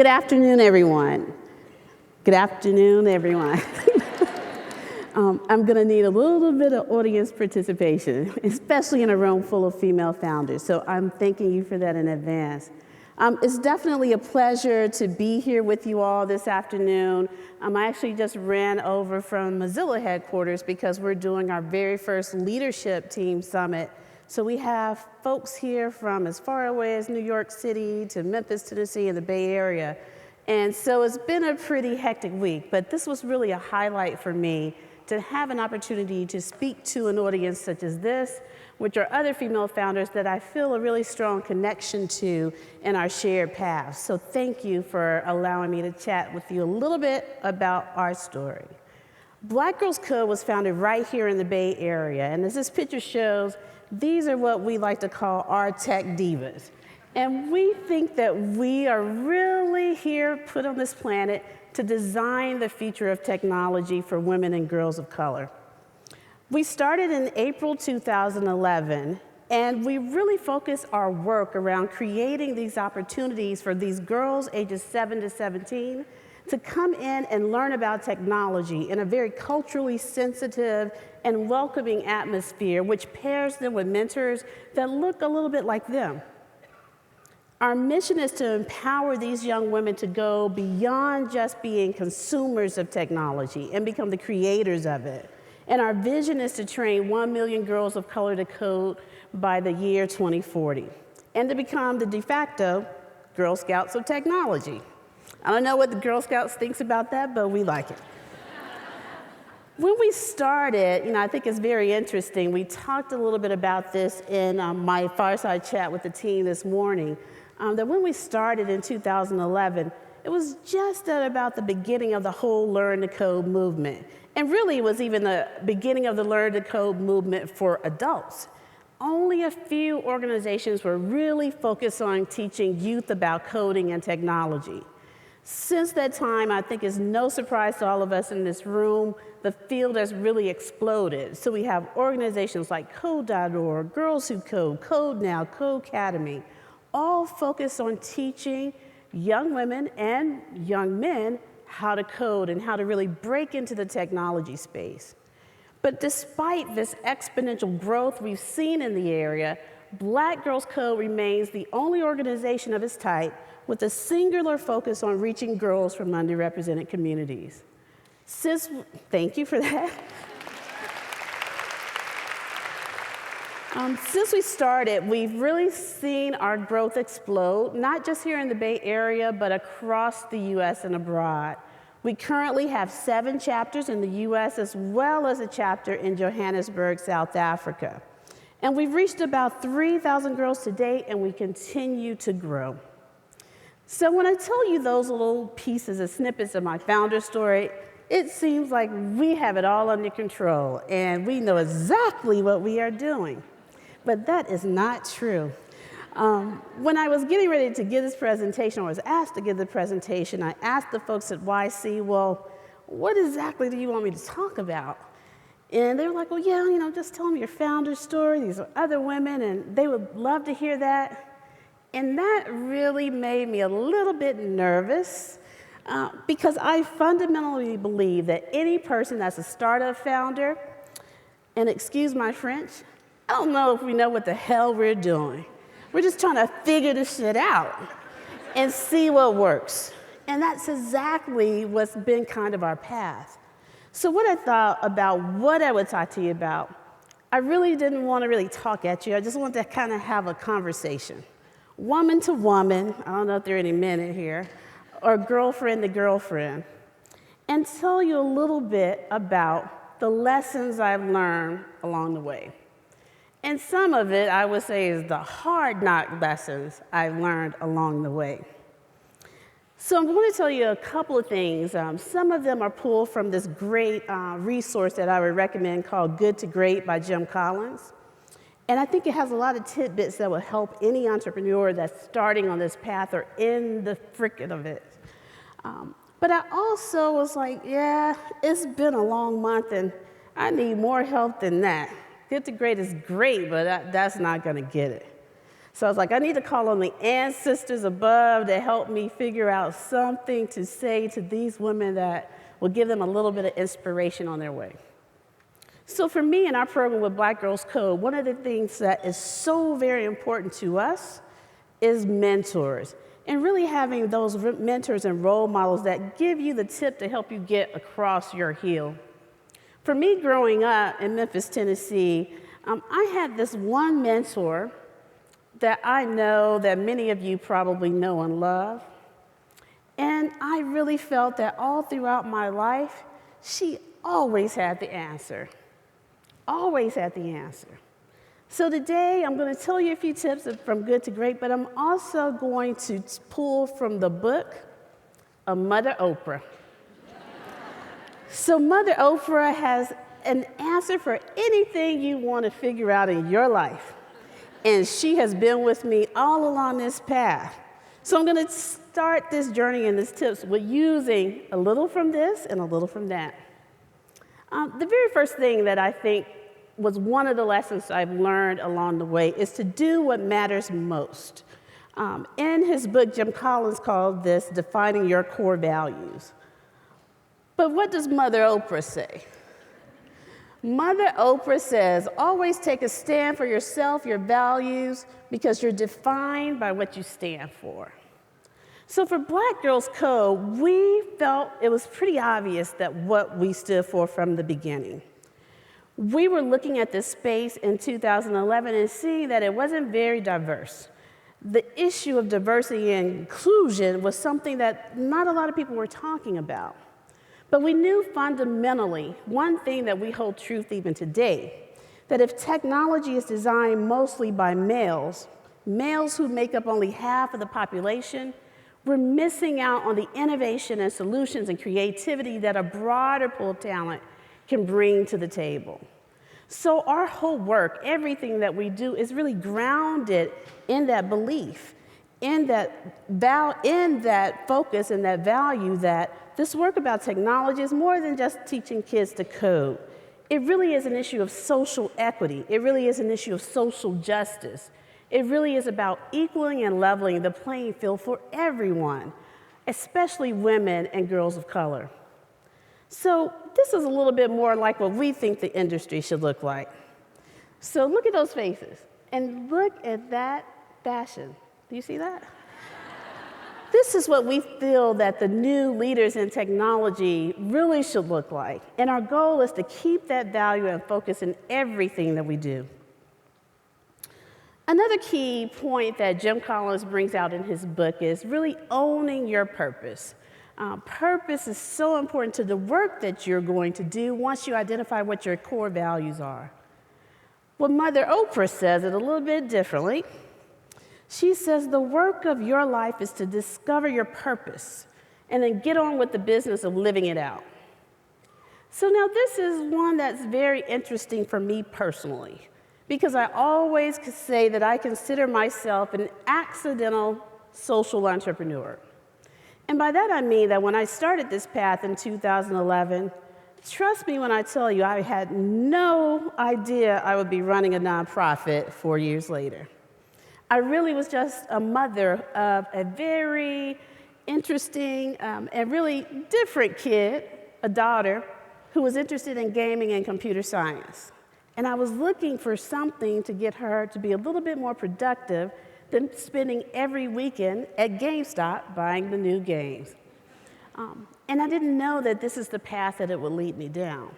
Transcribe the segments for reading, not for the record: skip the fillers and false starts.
Good afternoon, everyone. Good afternoon, everyone. I'm going to need a little bit of audience participation, especially in a room full of female founders, so I'm thanking you for that in advance. It's definitely a pleasure to be here with you all this afternoon. I actually just ran over from Mozilla headquarters because we're doing our very first leadership team summit. So we have folks here from as far away as New York City to Memphis, Tennessee, and the Bay Area. And so it's been a pretty hectic week, but this was really a highlight for me to have an opportunity to speak to an audience such as this, which are other female founders that I feel a really strong connection to in our shared paths. So thank you for allowing me to chat with you a little bit about our story. Black Girls Code was founded right here in the Bay Area, and as this picture shows, these are what we like to call our tech divas. And we think that we are really here put on this planet to design the future of technology for women and girls of color. We started in April 2011, and we really focus our work around creating these opportunities for these girls ages 7 to 17 to come in and learn about technology in a very culturally sensitive and welcoming atmosphere, which pairs them with mentors that look a little bit like them. Our mission is to empower these young women to go beyond just being consumers of technology and become the creators of it. And our vision is to train 1 million girls of color to code by the year 2040 and to become the de facto Girl Scouts of technology. I don't know what the Girl Scouts thinks about that, but we like it. When we started, I think it's very interesting. We talked a little bit about this in my fireside chat with the team this morning, that when we started in 2011, it was just at about the beginning of the whole Learn to Code movement. And really, it was even the beginning of the Learn to Code movement for adults. Only a few organizations were really focused on teaching youth about coding and technology. Since that time, I think it's no surprise to all of us in this room, the field has really exploded. So we have organizations like Code.org, Girls Who Code, Code Now, Codecademy, all focused on teaching young women and young men how to code and how to really break into the technology space. But despite this exponential growth we've seen in the area, Black Girls Code remains the only organization of its type with a singular focus on reaching girls from underrepresented communities. Thank you for that. Since we started, we've really seen our growth explode, not just here in the Bay Area, but across the US and abroad. We currently have 7 chapters in the US as well as a chapter in Johannesburg, South Africa. And we've reached about 3,000 girls to date, and we continue to grow. So when I tell you those little pieces and snippets of my founder story, it seems like we have it all under control, and we know exactly what we are doing. But that is not true. When I was getting ready to give this presentation, or was asked to give the presentation, I asked the folks at YC, well, what exactly do you want me to talk about? And they were like, well, yeah, just tell them your founder story. These are other women, and they would love to hear that. And that really made me a little bit nervous because I fundamentally believe that any person that's a startup founder, and excuse my French, I don't know if we know what the hell we're doing. We're just trying to figure this shit out and see what works. And that's exactly what's been kind of our path. So what I thought about what I would talk to you about, I really didn't want to really talk at you. I just wanted to kind of have a conversation. Woman to woman, I don't know if there are any men in here, or girlfriend to girlfriend, and tell you a little bit about the lessons I've learned along the way. And some of it, I would say, is the hard knock lessons I've learned along the way. So I'm going to tell you a couple of things. Some of them are pulled from this great resource that I would recommend called Good to Great by Jim Collins. And I think it has a lot of tidbits that will help any entrepreneur that's starting on this path or in the frickin' of it. But I also was like, yeah, it's been a long month and I need more help than that. Good to Great is great, but that's not gonna get it. So I was like, I need to call on the ancestors above to help me figure out something to say to these women that will give them a little bit of inspiration on their way. So for me in our program with Black Girls Code, one of the things that is so very important to us is mentors, and really having those mentors and role models that give you the tip to help you get across your hill. For me growing up in Memphis, Tennessee, I had this one mentor that I know that many of you probably know and love. And I really felt that all throughout my life, she always had the answer. Always had the answer. So today, I'm going to tell you a few tips from good to great, but I'm also going to pull from the book of Mother Oprah. So Mother Oprah has an answer for anything you want to figure out in your life. And she has been with me all along this path. So I'm going to start this journey and these tips with using a little from this and a little from that. The very first thing that I think was one of the lessons I've learned along the way is to do what matters most. In his book, Jim Collins called this defining your core values. But what does Mother Oprah say? Mother Oprah says, always take a stand for yourself, your values, because you're defined by what you stand for. So for Black Girls Code, we felt it was pretty obvious that what we stood for from the beginning. We were looking at this space in 2011 and seeing that it wasn't very diverse. The issue of diversity and inclusion was something that not a lot of people were talking about. But we knew fundamentally one thing that we hold truth even today, that if technology is designed mostly by males who make up only half of the population, we're missing out on the innovation and solutions and creativity that a broader pool of talent can bring to the table. So our whole work, everything that we do, is really grounded in that belief, in that focus and that value that this work about technology is more than just teaching kids to code. It really is an issue of social equity. It really is an issue of social justice. It really is about equaling and leveling the playing field for everyone, especially women and girls of color. So this is a little bit more like what we think the industry should look like. So look at those faces and look at that fashion. Do you see that? This is what we feel that the new leaders in technology really should look like. And our goal is to keep that value and focus in everything that we do. Another key point that Jim Collins brings out in his book is really owning your purpose. Purpose is so important to the work that you're going to do once you identify what your core values are. Well, Mother Oprah says it a little bit differently. She says the work of your life is to discover your purpose and then get on with the business of living it out. So now this is one that's very interesting for me personally, because I always say that I consider myself an accidental social entrepreneur. And by that I mean that when I started this path in 2011, trust me when I tell you I had no idea I would be running a nonprofit 4 years later. I really was just a mother of a very interesting and really different kid, a daughter, who was interested in gaming and computer science. And I was looking for something to get her to be a little bit more productive than spending every weekend at GameStop buying the new games. And I didn't know that this is the path that it would lead me down.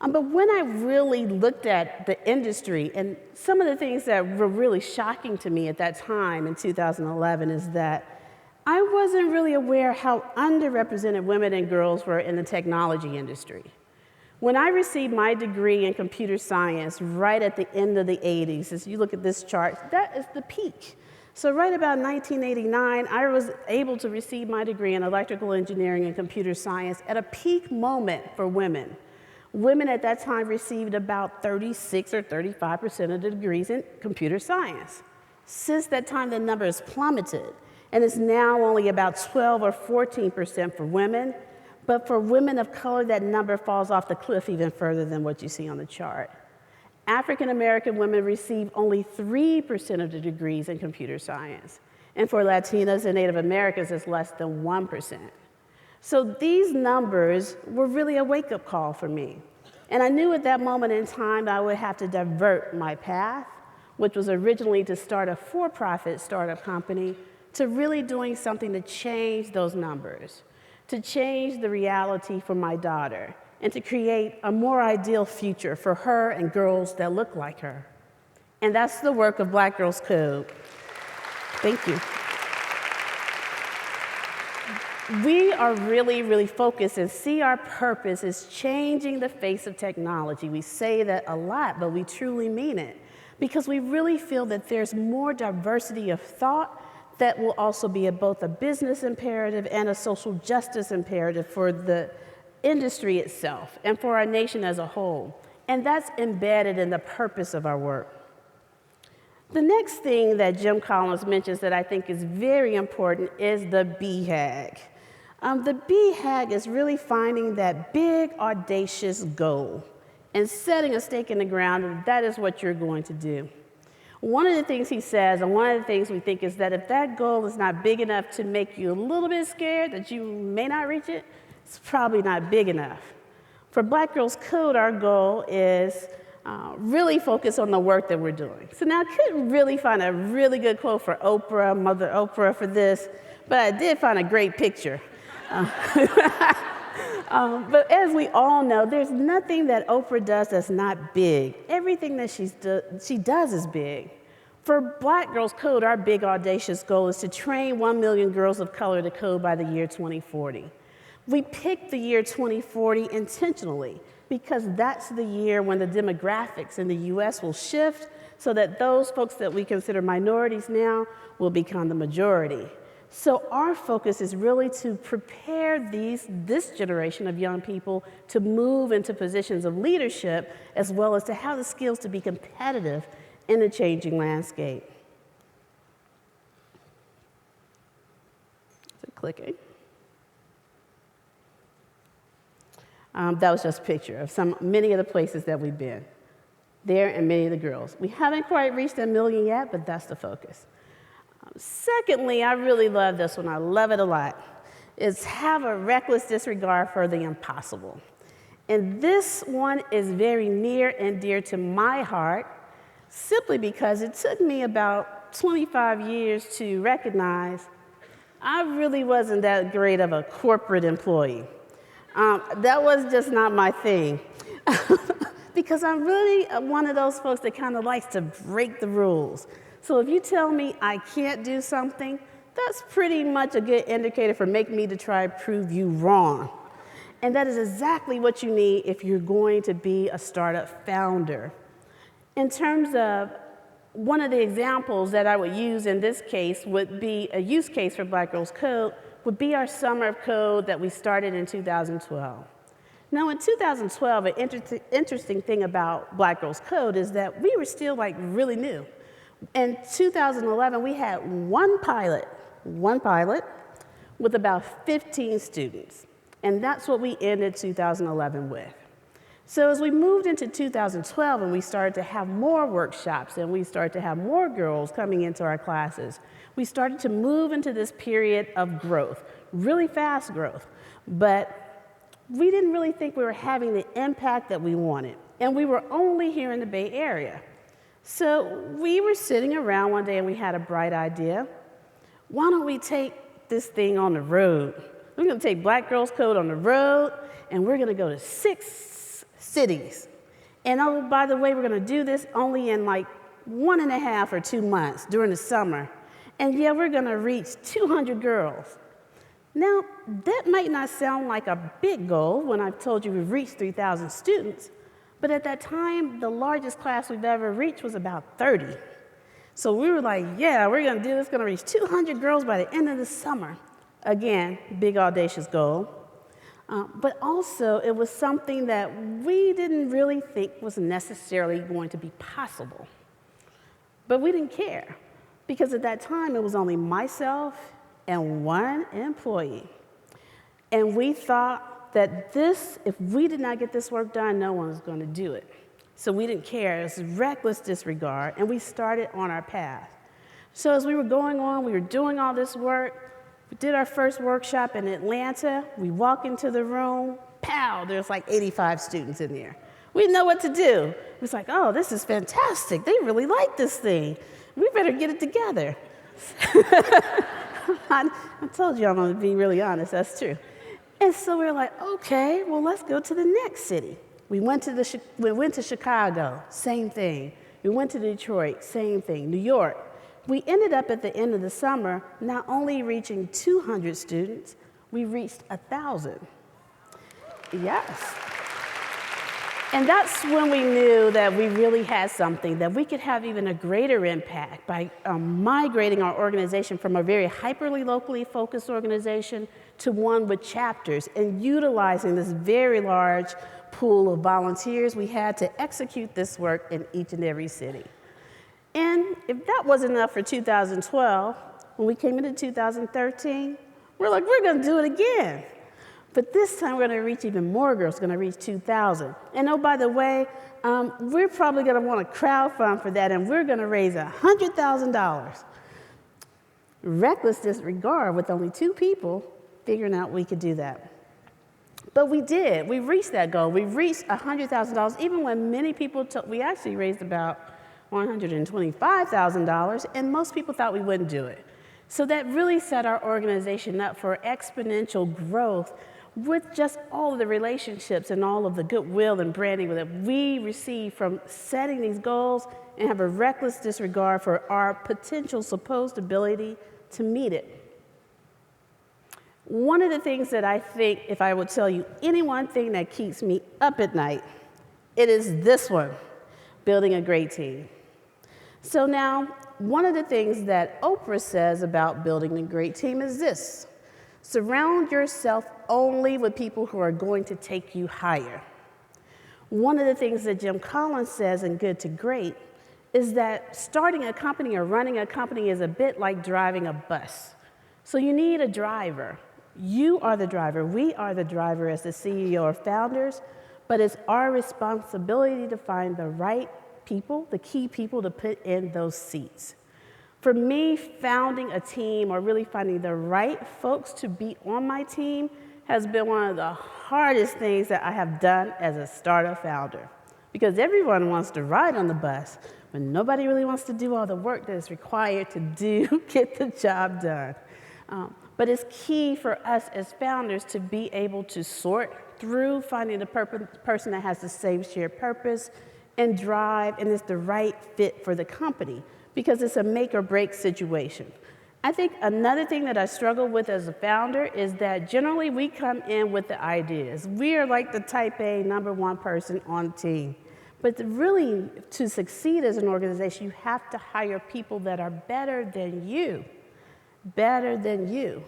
But when I really looked at the industry, and some of the things that were really shocking to me at that time in 2011 is that I wasn't really aware how underrepresented women and girls were in the technology industry. When I received my degree in computer science right at the end of the 80s, as you look at this chart, that is the peak. So right about 1989, I was able to receive my degree in electrical engineering and computer science at a peak moment for women. Women at that time received about 36 or 35% of the degrees in computer science. Since that time, the number has plummeted, and it's now only about 12 or 14% for women. But for women of color, that number falls off the cliff even further than what you see on the chart. African American women receive only 3% of the degrees in computer science. And for Latinas and Native Americans, it's less than 1%. So these numbers were really a wake-up call for me. And I knew at that moment in time I would have to divert my path, which was originally to start a for-profit startup company, to really doing something to change those numbers, to change the reality for my daughter, and to create a more ideal future for her and girls that look like her. And that's the work of Black Girls Code. Thank you. We are really, really focused and see our purpose as changing the face of technology. We say that a lot, but we truly mean it, because we really feel that there's more diversity of thought that will also be both a business imperative and a social justice imperative for the industry itself and for our nation as a whole. And that's embedded in the purpose of our work. The next thing that Jim Collins mentions that I think is very important is the BHAG. The BHAG is really finding that big, audacious goal and setting a stake in the ground, and that is what you're going to do. One of the things he says, and one of the things we think, is that if that goal is not big enough to make you a little bit scared that you may not reach it, it's probably not big enough. For Black Girls Code, our goal is really focus on the work that we're doing. So now I couldn't really find a really good quote for Oprah, Mother Oprah, for this, but I did find a great picture. But as we all know, there's nothing that Oprah does that's not big. Everything that she does is big. For Black Girls Code, our big audacious goal is to train 1 million girls of color to code by the year 2040. We picked the year 2040 intentionally because that's the year when the demographics in the US will shift so that those folks that we consider minorities now will become the majority. So our focus is really to prepare this generation of young people to move into positions of leadership, as well as to have the skills to be competitive in the changing landscape. Is it clicking? That was just a picture of many of the places that we've been there and many of the girls. We haven't quite reached 1 million yet, but that's the focus. Secondly, I really love this one. I love it a lot. Is have a reckless disregard for the impossible. And this one is very near and dear to my heart, simply because it took me about 25 years to recognize I really wasn't that great of a corporate employee. That was just not my thing. Because I'm really one of those folks that kind of likes to break the rules. So if you tell me I can't do something, that's pretty much a good indicator for making me to try to prove you wrong. And that is exactly what you need if you're going to be a startup founder. In terms of one of the examples that I would use in this case would be a use case for Black Girls Code would be our Summer of Code that we started in 2012. Now, in 2012, an interesting thing about Black Girls Code is that we were still really new. In 2011, we had one pilot with about 15 students. And that's what we ended 2011 with. So as we moved into 2012 and we started to have more workshops and we started to have more girls coming into our classes, we started to move into this period of growth, really fast growth. But we didn't really think we were having the impact that we wanted. And we were only here in the Bay Area. So we were sitting around one day and we had a bright idea. Why don't we take this thing on the road? We're going to take Black Girls Code on the road and we're going to go to 6 cities. And oh, by the way, we're going to do this only in 1.5 or 2 months during the summer. And yeah, we're going to reach 200 girls. Now, that might not sound like a big goal when I've told you we've reached 3,000 students. But at that time, the largest class we've ever reached was about 30. So we were like, yeah, we're going to do this. Going to reach 200 girls by the end of the summer. Again, big, audacious goal. But also, it was something that we didn't really think was necessarily going to be possible. But we didn't care, because at that time, it was only myself and one employee. And we thought that if we did not get this work done, no one was going to do it. So we didn't care. It was reckless disregard, and we started on our path. So as we were going on, we were doing all this work. We did our first workshop in Atlanta. We walk into the room, pow, there's like 85 students in there. We didn't know what to do. It was like, oh, this is fantastic. They really like this thing. We better get it together. I told you I'm going to be really honest. That's true. And so we were like, okay, well, let's go to the next city. We went to Chicago, same thing. We went to Detroit, same thing. New York. We ended up at the end of the summer not only reaching 200 students, we reached 1,000. Yes. And that's when we knew that we really had something, that we could have even a greater impact by migrating our organization from a very hyperly locally focused organization to one with chapters and utilizing this very large pool of volunteers we had to execute this work in each and every city. And if that wasn't enough for 2012, when we came into 2013, we're like, we're going to do it again. But this time we're going to reach even more girls, we're going to reach 2,000. And oh, by the way, we're probably going to want to crowdfund for that, and we're going to raise $100,000. Reckless disregard with only 2 people figuring out we could do that. But we did. We reached that goal. We reached $100,000, even when many people took, we actually raised about $125,000, and most people thought we wouldn't do it. So that really set our organization up for exponential growth with just all of the relationships and all of the goodwill and branding that we receive from setting these goals and have a reckless disregard for our potential supposed ability to meet it. One of the things that I think, if I would tell you any one thing that keeps me up at night, it is this one, building a great team. So now, one of the things that Oprah says about building a great team is this: surround yourself only with people who are going to take you higher. One of the things that Jim Collins says in Good to Great is that starting a company or running a company is a bit like driving a bus. So you need a driver. You are the driver. We are the driver as the CEO or founders, but it's our responsibility to find the right people, the key people to put in those seats. For me, founding a team or really finding the right folks to be on my team has been one of the hardest things that I have done as a startup founder. Because everyone wants to ride on the bus, but nobody really wants to do all the work that is required to get the job done. But it's key for us as founders to be able to sort through finding the person that has the same shared purpose and drive, and is the right fit for the company, because it's a make or break situation. I think another thing that I struggle with as a founder is that generally we come in with the ideas. We are like the type A #1 person on the team. But really, to succeed as an organization, you have to hire people that are better than you,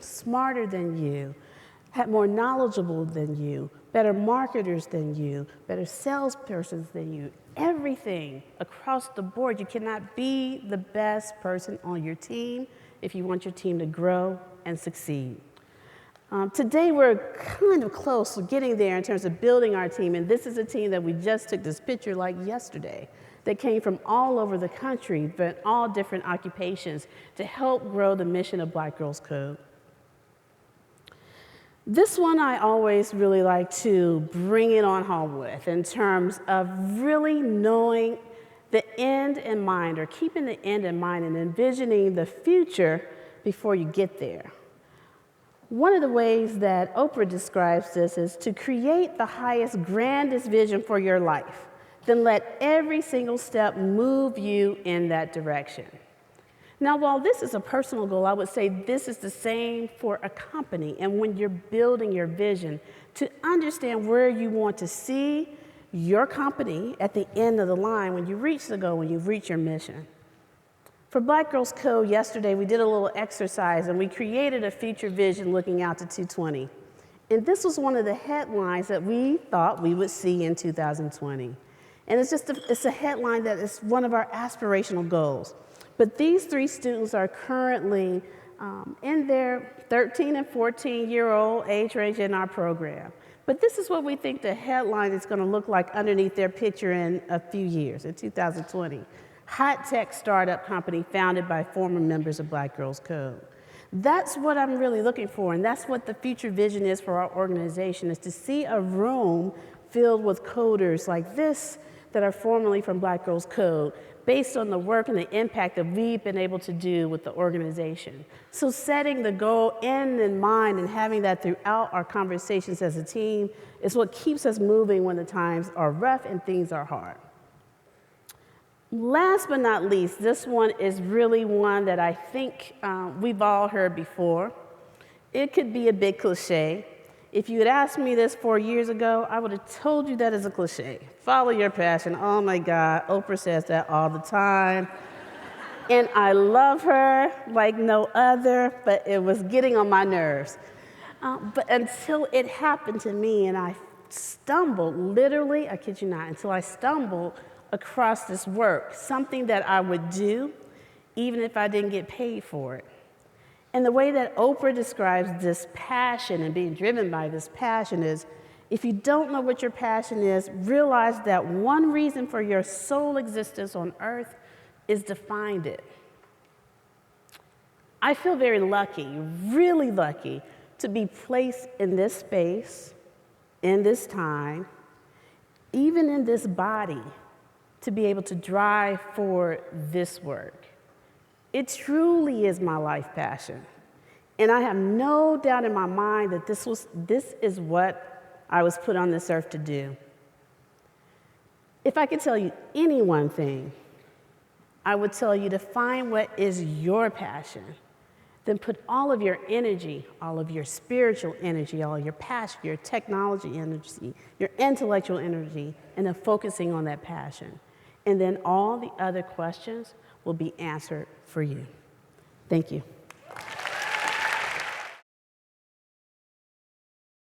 smarter than you, more knowledgeable than you, better marketers than you, better salespersons than you. Everything across the board. You cannot be the best person on your team if you want your team to grow and succeed. Today we're kind of close to getting there in terms of building our team, and this is a team that we just took this picture like yesterday that came from all over the country, but all different occupations, to help grow the mission of Black Girls Code. This one I always really like to bring it on home with in terms of really knowing the end in mind, or keeping the end in mind and envisioning the future before you get there. One of the ways that Oprah describes this is to create the highest, grandest vision for your life. Then let every single step move you in that direction. Now, while this is a personal goal, I would say this is the same for a company. And when you're building your vision, to understand where you want to see your company at the end of the line when you reach the goal, when you reach your mission. For Black Girls Code, yesterday we did a little exercise and we created a future vision looking out to 2020. And this was one of the headlines that we thought we would see in 2020. And it's a headline that is one of our aspirational goals. But these 3 students are currently in their 13 and 14-year-old age range in our program. But this is what we think the headline is going to look like underneath their picture in a few years, in 2020. Hot tech startup company founded by former members of Black Girls Code. That's what I'm really looking for, and that's what the future vision is for our organization, is to see a room filled with coders like this that are formerly from Black Girls Code, based on the work and the impact that we've been able to do with the organization. So setting the goal in mind and having that throughout our conversations as a team is what keeps us moving when the times are rough and things are hard. Last but not least, this one is really one that I think we've all heard before. It could be a big cliche. If you had asked me this 4 years ago, I would have told you that is a cliche. Follow your passion. Oh my God, Oprah says that all the time. And I love her like no other, but it was getting on my nerves. But until it happened to me and I stumbled, literally, I kid you not, until I stumbled across this work, something that I would do even if I didn't get paid for it. And the way that Oprah describes this passion and being driven by this passion is, if you don't know what your passion is, realize that one reason for your sole existence on earth is to find it. I feel very lucky, really lucky, to be placed in this space, in this time, even in this body, to be able to drive for this work. It truly is my life passion. And I have no doubt in my mind that this is what I was put on this earth to do. If I could tell you any one thing, I would tell you to find what is your passion. Then put all of your energy, all of your spiritual energy, all of your passion, your technology energy, your intellectual energy, into focusing on that passion. And then all the other questions will be answered for you. Thank you.